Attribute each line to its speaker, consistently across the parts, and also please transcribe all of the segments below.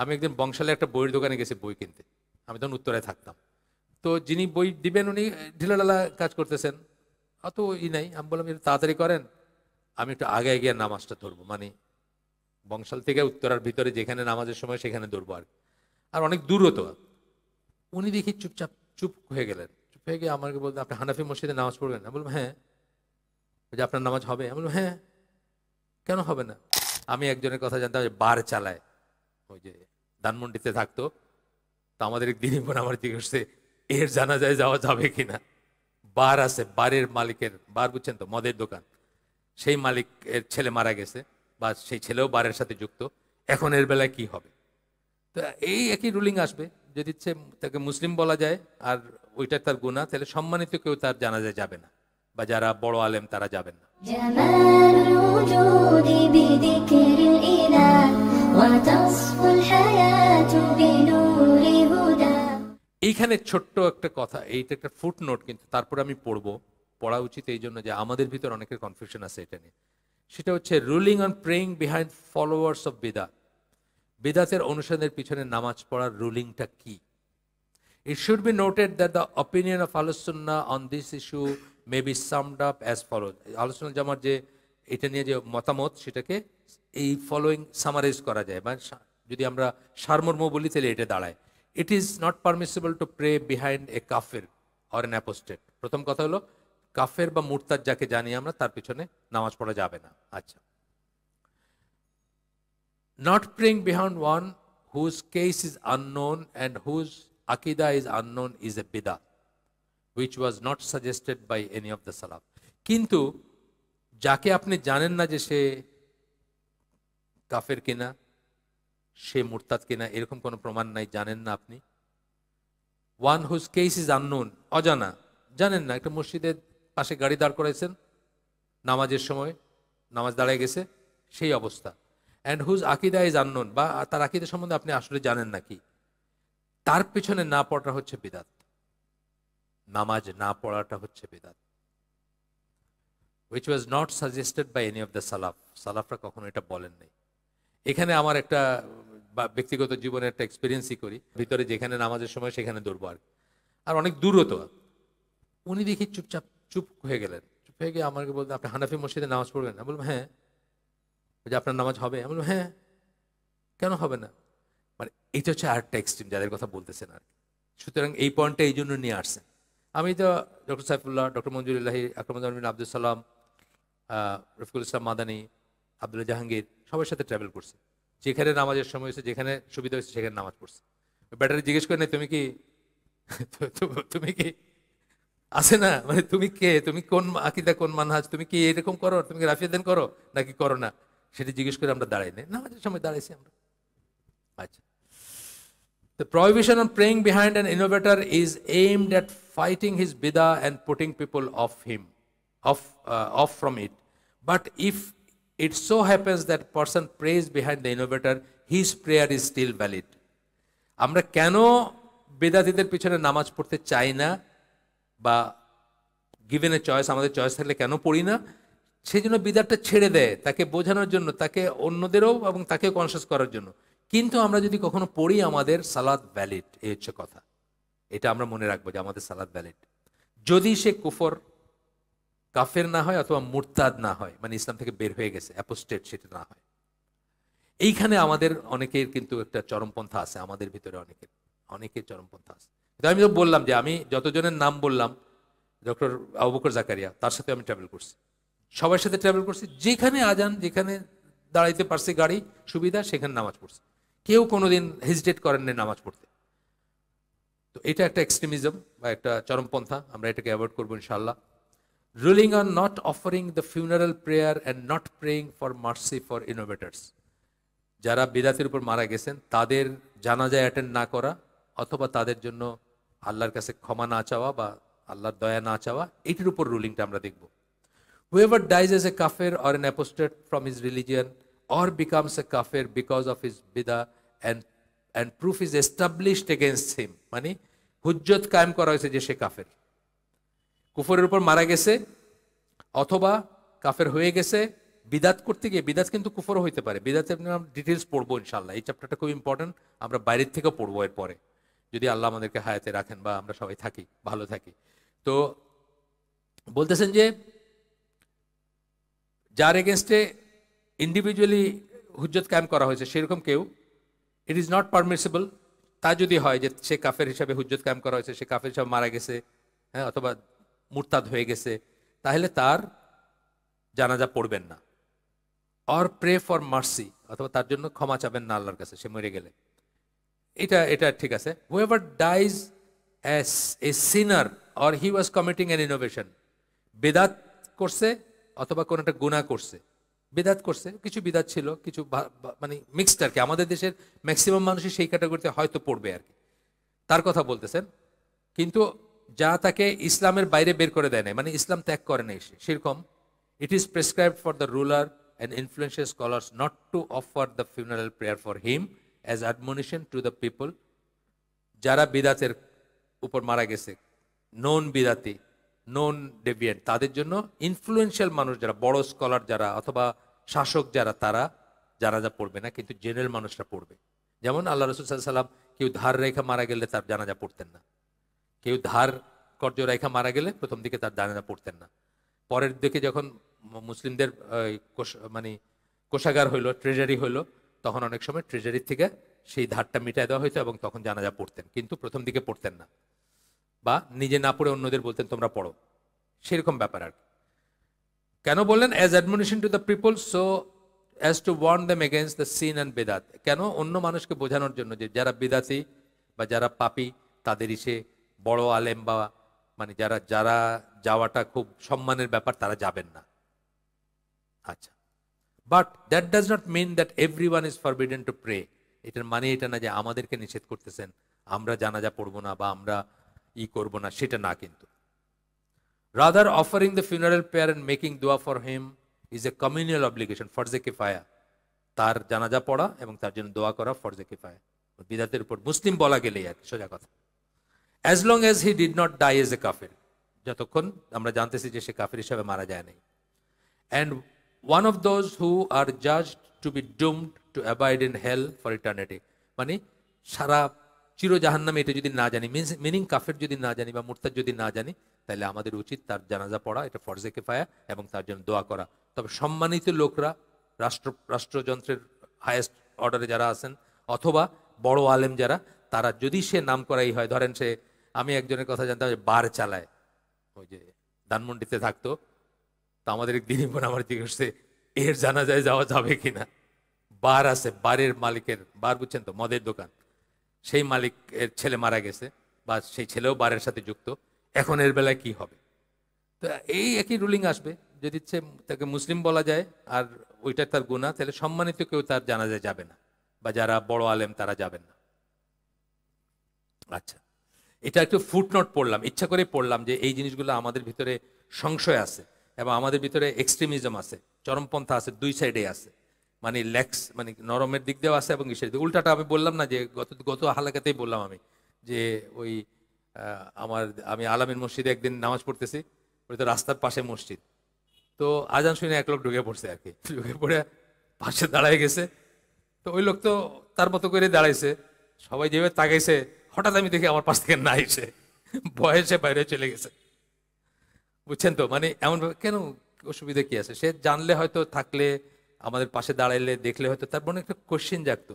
Speaker 1: আমি একদিন বংশালে একটা বইয়ের দোকানে গেছি বই কিনতে, আমি তখন উত্তরায় থাকতাম। তো যিনি বই দিবেন উনি ঢিলাঢালা কাজ করতেছেন, অত নাই। আমি বললাম একটু তাড়াতাড়ি করেন, আমি একটু আগে গিয়ে নামাজটা ধরবো, মানে বংশাল থেকে উত্তরার ভিতরে যেখানে নামাজের সময় সেখানে ধরবো আর অনেক দূরও তো। উনি দেখি চুপচাপ চুপ হয়ে গেলেন, চুপ হয়ে গিয়ে আমাকে বলতেন আপনি হানাফি মসজিদে নামাজ পড়বেন? আমি বললাম হ্যাঁ। যে আপনার নামাজ হবে? আমি বললাম হ্যাঁ। কেন হবে না? আমি একজনের কথা জানতাম, বার চালায়, ওই যে ধানমন্ডিতে থাকতো। তো আমাদের একদিনই পর আমার জিজ্ঞেস করছে এর জানাজায় যাওয়া যাবে কিনা। বার আছে, বারের মালিকের, বার বুঝছেন তো, মদের দোকান, সেই মালিকের ছেলে মারা গেছে, বা সেই ছেলেও বারের সাথে যুক্ত। এখন এর বেলায় কি হবে? তো এই একই রুলিং আসবে। যদি তাকে মুসলিম বলা যায় আর ওইটা তার গুনাহ, তাহলে সম্মানিত কেউ তার জানাজায় যাবে না, বা যারা বড় আলেম তারা যাবেন না। এইখানে ছোট্ট একটা কথা, এইটা একটা ফুট নোট, কিন্তু তারপর আমি পড়া উচিত এই জন্য যে আমাদের ভিতর অনেকের কনফিউশন আছে এটা নিয়ে। সেটা হচ্ছে ruling on praying behind followers of বিদা। বিদাতের অনুসারীদের পিছনে নামাজ পড়ার রুলিংটা কি? It should be noted that the opinion of Ahlus Sunnah on this issue may be summed up as follows. Ahlus Sunnah জামার যে এটা নিয়ে যে মতামত, সেটাকে এই ফলোইং সামারাইজ করা যায়, বা যদি আমরা সারমর্ম বলি তাহলে এটা দাঁড়ায়। It is not permissible to pray behind a kafir or an apostate. প্রথম কথা হলো কাফের বা মুরতাদ যাকে জানি আমরা, তার পিছনে নামাজ পড়া যাবে না। আচ্ছা, not praying behind one whose case is unknown and whose Aqidah is unknown is a bidah, which was not suggested by any of the Salaf. কিন্তু যাকে আপনি জানেন না যে সে কাফের কিনা, সে মুরতাদ কিনা, এরকম কোনো প্রমাণ নাই, জানেন না আপনি। One whose case is unknown, অজানা, জানেন না, একটা মসজিদের পাশে গাড়ি দাঁড় করাইছেন, নামাজের সময় নামাজ দাঁড়ায় গেছে, সেই অবস্থা। অ্যান্ড হুজ আকিদা ইজ আননোন, বা তার আকিদা সম্বন্ধে আপনি আসলে জানেন নাকি, তার পেছনে না পড়াটা হচ্ছে বিদাত। নামাজ না পড়াটা হচ্ছে বিদাত, which was not suggested by any of the salaf. সালাফরা কখনো এটা বলেন নাই। এখানে আমার একটা ব্যক্তিগত জীবনের একটা এক্সপিরিয়েন্সই করি, ভিতরে যেখানে নামাজের সময় সেখানে দৌড়বো আর অনেক দূরও তো। উনি দেখি চুপচাপ চুপ হয়ে গেলেন, চুপ হয়ে গিয়ে আমাকে বলতেন আপনি হানাফি মসজিদে নামাজ পড়বেন? আমি বললাম হ্যাঁ। যে আপনার নামাজ হবে? আমি বললাম হ্যাঁ। কেন হবে না? মানে এটা হচ্ছে আরেকটা এক্সট্রিম যাদের কথা বলতেছেন আর কি। সুতরাং এই পয়েন্টটা এই জন্য নিয়ে আসছেন। আমি তো ডক্টর সাইফুল্লাহ, ডক্টর মঞ্জুরুল্লাহি, আকরামুজ্জামান আব্দুল সালাম, রফিকুল ইসলাম মাদানী, আব্দুল্লাহ জাহাঙ্গীর, সবার সাথে ট্রাভেল করছি। যেখানে নামাজের সময় হয়েছে, যেখানে সুবিধা হয়েছে সেখানে নামাজ পড়ছে। ব্যাটারি জিজ্ঞেস করে নাই তুমি কি তুমি কি আছে না, মানে তুমি কে, তুমি কোন আকিদা, কোন মানহাজ, তুমি কি এরকম করো, তুমি কি রাফিয়াদান করো নাকি করো না, সেটা জিজ্ঞেস করে আমরা দাঁড়াই নাই, নামাজের সময় দাঁড়াইছি আমরা। আচ্ছা, the prohibition on praying behind an innovator is aimed at fighting his bidah and putting people off from it. But if it so happens that person prays behind the innovator, his prayer is still valid. আমরা কেন বেদাতীদের পিছনে নামাজ পড়তে চাই না, বা given a choice, আমাদের choice থাকলে কেন পড়ি না, সেই জন্য বিদাতটা ছেড়ে দেয়, তাকে বোঝানোর জন্য, তাকে অন্যদেরও এবং তাকেও কনসিয়াস করার জন্য। কিন্তু আমরা যদি কখনো পড়ি, আমাদের সালাত ভ্যালিড, এই হচ্ছে কথা। এটা আমরা মনে রাখবো যে আমাদের সালাত ভ্যালিড, যদি সে কুফর, কাফের না হয়, অথবা মুরতাদ না হয়, মানে ইসলাম থেকে বের হয়ে গেছে, অ্যাপোস্টেট সেটা না হয়। এইখানে আমাদের অনেকের কিন্তু একটা চরমপন্থা আছে, আমাদের ভিতরে অনেকের চরমপন্থা আছে। আমি তো বললাম যে আমি যতজনের নাম বললাম, ডক্টর আবু বকর জাকারিয়া, তার সাথে আমি ট্রাভেল করছি, সবার সাথে ট্রাভেল করছি, যেখানে আজান, যেখানে দাঁড়াইতে পারছে গাড়ি সুবিধা, সেখানে নামাজ পড়ছে, কেউ কোনোদিন হেজিটেট করেন না নামাজ পড়তে। তো এটা একটা এক্সট্রিমিজম বা একটা চরমপন্থা, আমরা এটাকে অ্যাভয়েড করবো ইনশাআল্লাহ। Ruling on not offering the funeral prayer and not praying for mercy for innovators, যারা বিদাতের উপর মারা গেছেন তাদের জানাজায় অ্যাটেন্ড না করা, অথবা তাদের জন্য আল্লাহর কাছে ক্ষমা না চাওয়া বা আল্লাহর দয়া না চাওয়া, এটির উপর রুলিংটা আমরা দেখব। Whoever dies as a kafir or an apostate from his religion or becomes a kafir because of his bidah and proof is established against him, মানে হুজ্জত কায়েম করা হয়েছে যে সে কাফের, কুফরের উপর মারা গেছে অথবা কাফের হয়ে গেছে, বিদাত করতে গিয়ে বিদাত কিন্তু কুফরও হইতে পারে। বিদাতে আমরা ডিটেলস পড়বো ইনশাল্লাহ, এই চ্যাপ্টারটা খুব ইম্পর্টেন্ট, আমরা বাইরের থেকেও পড়বো এরপরে, যদি আল্লাহ আমাদেরকে হায়াতে রাখেন বা আমরা সবাই থাকি, ভালো থাকি। তো বলতেছেন যে যার এগেনস্টে ইন্ডিভিজুয়ালি হুজ্জত কায়েম করা হয়েছে সেরকম কেউ, ইট ইজ নট পারমিসিবল, তা যদি হয় যে সে কাফের হিসাবে হুজ্জত কায়েম করা হয়েছে, সে কাফের হিসাবে মারা গেছে, হ্যাঁ, অথবা মুরতাদ হয়ে গেছে, তাহলে তার জানাজা পড়বেন না। অর প্রে ফর মার্সি, অথবা তার জন্য ক্ষমা চাবেন না আল্লাহর কাছে সে মরে গেলে, এটা এটা ঠিক আছে। However dies as a sinner or he was committing an innovation, বেদাত করছে অথবা কোন একটা গুনাহ করছে, বিদাত করছে, কিছু বিদাত ছিল, কিছু মানে মিক্সড আর কি, আমাদের দেশের ম্যাক্সিমাম মানুষই সেই ক্যাটাগরিতে হয়তো পড়বে আর কি, তার কথা বলতেছেন। কিন্তু যা তাকে ইসলামের বাইরে বের করে দেয় না, মানে ইসলাম ত্যাগ করে নাই সেরকম, it is prescribed for the ruler and influential scholars not to offer the funeral prayer for him as admonition to the people. যারা বিদাতের উপর মারা গেছে, নন বিদাতি, নন ডেভিয়েন্ট, তাদের জন্য ইনফ্লুয়েন্সিয়াল মানুষ যারা, বড় স্কলার যারা অথবা শাসক যারা, তারা জানাজা পড়বে না, কিন্তু জেনারেল মানুষরা পড়বে। যেমন আল্লাহ রসুল সাল্লাম কেউ ধার রেখা মারা গেলে তার জানাজা পড়তেন না, কেউ ধার কর্য রেখা মারা গেলে প্রথম দিকে তার জানাজা পড়তেন না। পরের দিকে যখন মুসলিমদের মানে কোষাগার হইলো, ট্রেজারি হইলো, তখন অনেক সময় ট্রেজারির থেকে সেই ধারটা মিটাই দেওয়া হইতো এবং তখন জানাজা পড়তেন, কিন্তু প্রথম দিকে পড়তেন না, বা নিজে না পড়ে অন্যদের বলতেন তোমরা পড়ো, সেরকম ব্যাপার আর কি। কেন বললেন as admonition to the people, so as to warn them against the sin and বেদাত। কেন? অন্য মানুষকে বোঝানোর জন্য যে যারা বিদাতি বা যারা পাপী তাদেরই সে বড় আলেম বা মানে যারা যারা যাওয়াটা খুব সম্মানের ব্যাপার, তারা যাবেন না। আচ্ছা, but that does not mean that everyone is forbidden to pray. এটার মানে এটা না যে আমাদেরকে নিষেধ করতেছেন আমরা জানাজা পড়বো না বা আমরা করবো না, সেটা না কিন্তু। Rather, offering the funeral prayer and making dua for him is a communal obligation, ফরজে কিফায়া। তার জানাজা পড়া এবং তার জন্য দোয়া করা ফরজে কিফায়া, বিদাতের উপর মুসলিম বলা গেলেই আর সোজা কথা। As long as he did not die as a kafir, যতক্ষণ আমরা জানতেছি যে সে কাফির হিসাবে মারা যায় নাই। And one of those who are judged to be doomed to abide in hell for eternity, মানে সারা চির জাহান্নামে, এটা যদি না জানি, মিনিং কাফের যদি না জানি বা মুরতাদ যদি না জানি, তাহলে আমাদের উচিত তার জানাজা পড়া, এটা ফরজে কিফায়া, এবং তার জন্য দোয়া করা। তবে সম্মানিত লোকরা, রাষ্ট্রযন্ত্রের হায়েস্ট অর্ডারে যারা আছেন অথবা বড় আলেম যারা, তারা যদি সে নাম করাই হয়, ধরেন সে, আমি একজনের কথা জানতাম যে বার চালায়, ওই যে ধানমন্ডিতে থাকতো, তো আমাদের একদিনই পর আমার জিজ্ঞেস করছে এর জানাজায় যাওয়া যাবে কিনা। বার আছে, বারের মালিকের, বার বুঝছেন তো, মদের দোকান, সেই মালিকের ছেলে মারা গেছে বা সেই ছেলেও বারের সাথে যুক্ত, এখন এর বেলায় কি হবে? তো এই একই রুলিং আসবে, যদি তাকে মুসলিম বলা যায় আর ওইটা তার গুনাহ, তাহলে সম্মানিত কেউ তার জানাজায় যাবে না, বা যারা বড় আলেম তারা যাবেন না। আচ্ছা, এটা একটু ফুটনোট পড়লাম, ইচ্ছা করে পড়লাম, যে এই জিনিসগুলো আমাদের ভিতরে সংশয় আছে এবং আমাদের ভিতরে এক্সট্রিমিজম আছে, চরমপন্থা আছে, দুই সাইডে আছে, মানে ল্যাক্স, মানে নরমের দিক দিয়েও আছে এবং ইসের দিক। উল্টাটা আমি বললাম না যে গত হালাকাতেই বললাম আমি, যে ওই আমি আলামিন মসজিদে একদিন নামাজ পড়তেছি, ওই তো রাস্তার পাশে মসজিদ, তো আজান শুনে এক লোক ঢুকে পড়ছে আর কি, ঢুকে পড়ে পাশে দাঁড়ায় গেছে, তো ওই লোক তো তার মতো করে দাঁড়াইছে, সবাই যেভাবে তাকাইছে, হঠাৎ আমি দেখি আমার পাশ থেকে না এসে বয়সে বাইরে চলে গেছে, বুঝছেন তো, মানে এমন কেন, অসুবিধা কি আছে? সে জানলে হয়তো, থাকলে আমাদের পাশে দাঁড়াইলে দেখলে হয়তো তার মনে একটা কোশ্চেন জাগতো।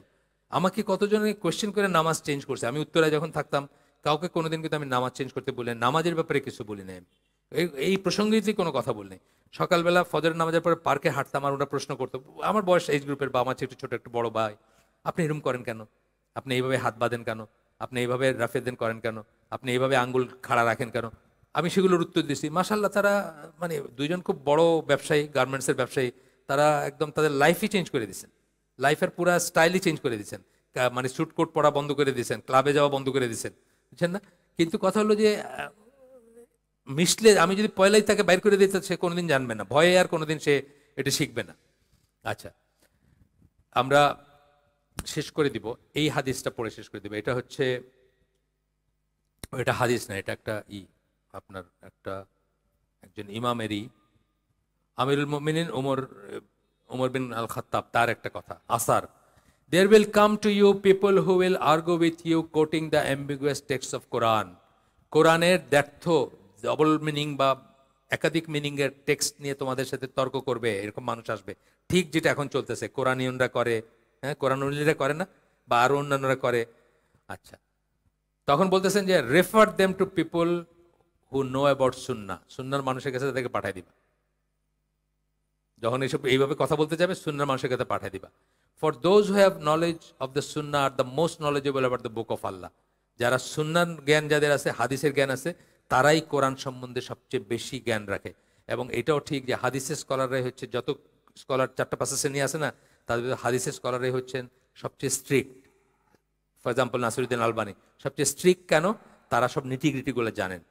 Speaker 1: আমাকে কতজনে কোশ্চেন করে নামাজ চেঞ্জ করছে, আমি উত্তরায় যখন থাকতাম কাউকে কোনোদিন কিন্তু আমি নামাজ চেঞ্জ করতে বলি না, নামাজের ব্যাপারে কিছু বলি না, আমি এই প্রসঙ্গেই কোনো কথা বলি নাই। সকালবেলা ফজরের নামাজের পরে পার্কে হাঁটতাম, আর ওরা প্রশ্ন করতো, আমার বয়স এইজ গ্রুপের বা আমার চেয়ে একটু ছোট একটু বড় ভাই, আপনি এরকম করেন কেন, আপনি এইভাবে হাত বাঁধেন কেন, আপনি এইভাবে রাফেদেন করেন কেন, আপনি এইভাবে আঙ্গুল খাড়া রাখেন কেন? আমি সেগুলোর উত্তর দিছি, মাশাআল্লাহ তারা, মানে দুইজন খুব বড় ব্যবসায়ী, গার্মেন্টসের ব্যবসায়ী, তারা একদম তাদের লাইফই চেঞ্জ করে দিয়েছেন, লাইফের পুরা স্টাইলই চেঞ্জ করে দিয়েছেন, মানে স্যুট কোট পরা বন্ধ করে দিয়েছেন, ক্লাবে যাওয়া বন্ধ করে দিয়েছেন, বুঝছেন না? কিন্তু কথা হলো যে মিশলে, আমি যদি পয়লাই তাকে বাইর করে দিতে, সে কোনোদিন জানবে না, ভয়ে আর কোনোদিন সে এটা শিখবে না। আচ্ছা, আমরা শেষ করে দিব, এই হাদিসটা পড়ে শেষ করে দিব। এটা হচ্ছে, এটা হাদিস না, এটা একটা আপনার একজন ইমামেরই, আমিরুল মুমিনিন ওমর উমর বিন আল খাত্তাব তার একটা কথা আসার, there will come to you people who will argue with you quoting the ambiguous texts of Quran. কোরআনের দ্ব্যর্থ ডবল মিনিং বা একাধিক মিনিং এর টেক্সট নিয়ে তোমাদের সাথে তর্ক করবে, এরকম মানুষ আসবে। ঠিক যেটা এখন চলতেছে, কোরআনিয়নরা করে, হ্যাঁ কোরআনুল্লিরা করে না, বা আরো অন্যান্যরা করে। আচ্ছা, তখন বলতেছেন যে refer them to people who know about সুন্নাহ, সুন্নাহর মানুষের কাছে তাদেরকে পাঠিয়ে দিবা। যখন এইসব এইভাবে কথা বলতে যাবে সুন্নাহর মানুষের কাছে পাঠিয়ে দিবা। For those who have knowledge of the সুন্নাহ আর the most knowledgeable about the book of আল্লাহ, যারা সুন্নাহর জ্ঞান যাদের আছে, হাদিসের জ্ঞান আছে, তারাই কোরআন সম্বন্ধে সবচেয়ে বেশি জ্ঞান রাখে। এবং এটাও ঠিক যে হাদিসের স্কলাররাই হচ্ছে, যত স্কলার 4-5 শ্রেণী আছে না, তাদের ভিতরে হাদিসের স্কলাররাই হচ্ছেন সবচেয়ে strict. For example Nasiruddin Albani সবচেয়ে স্ট্রিক্ট কেন? তারা সব নিটিগ্রিটিগুলো জানেন।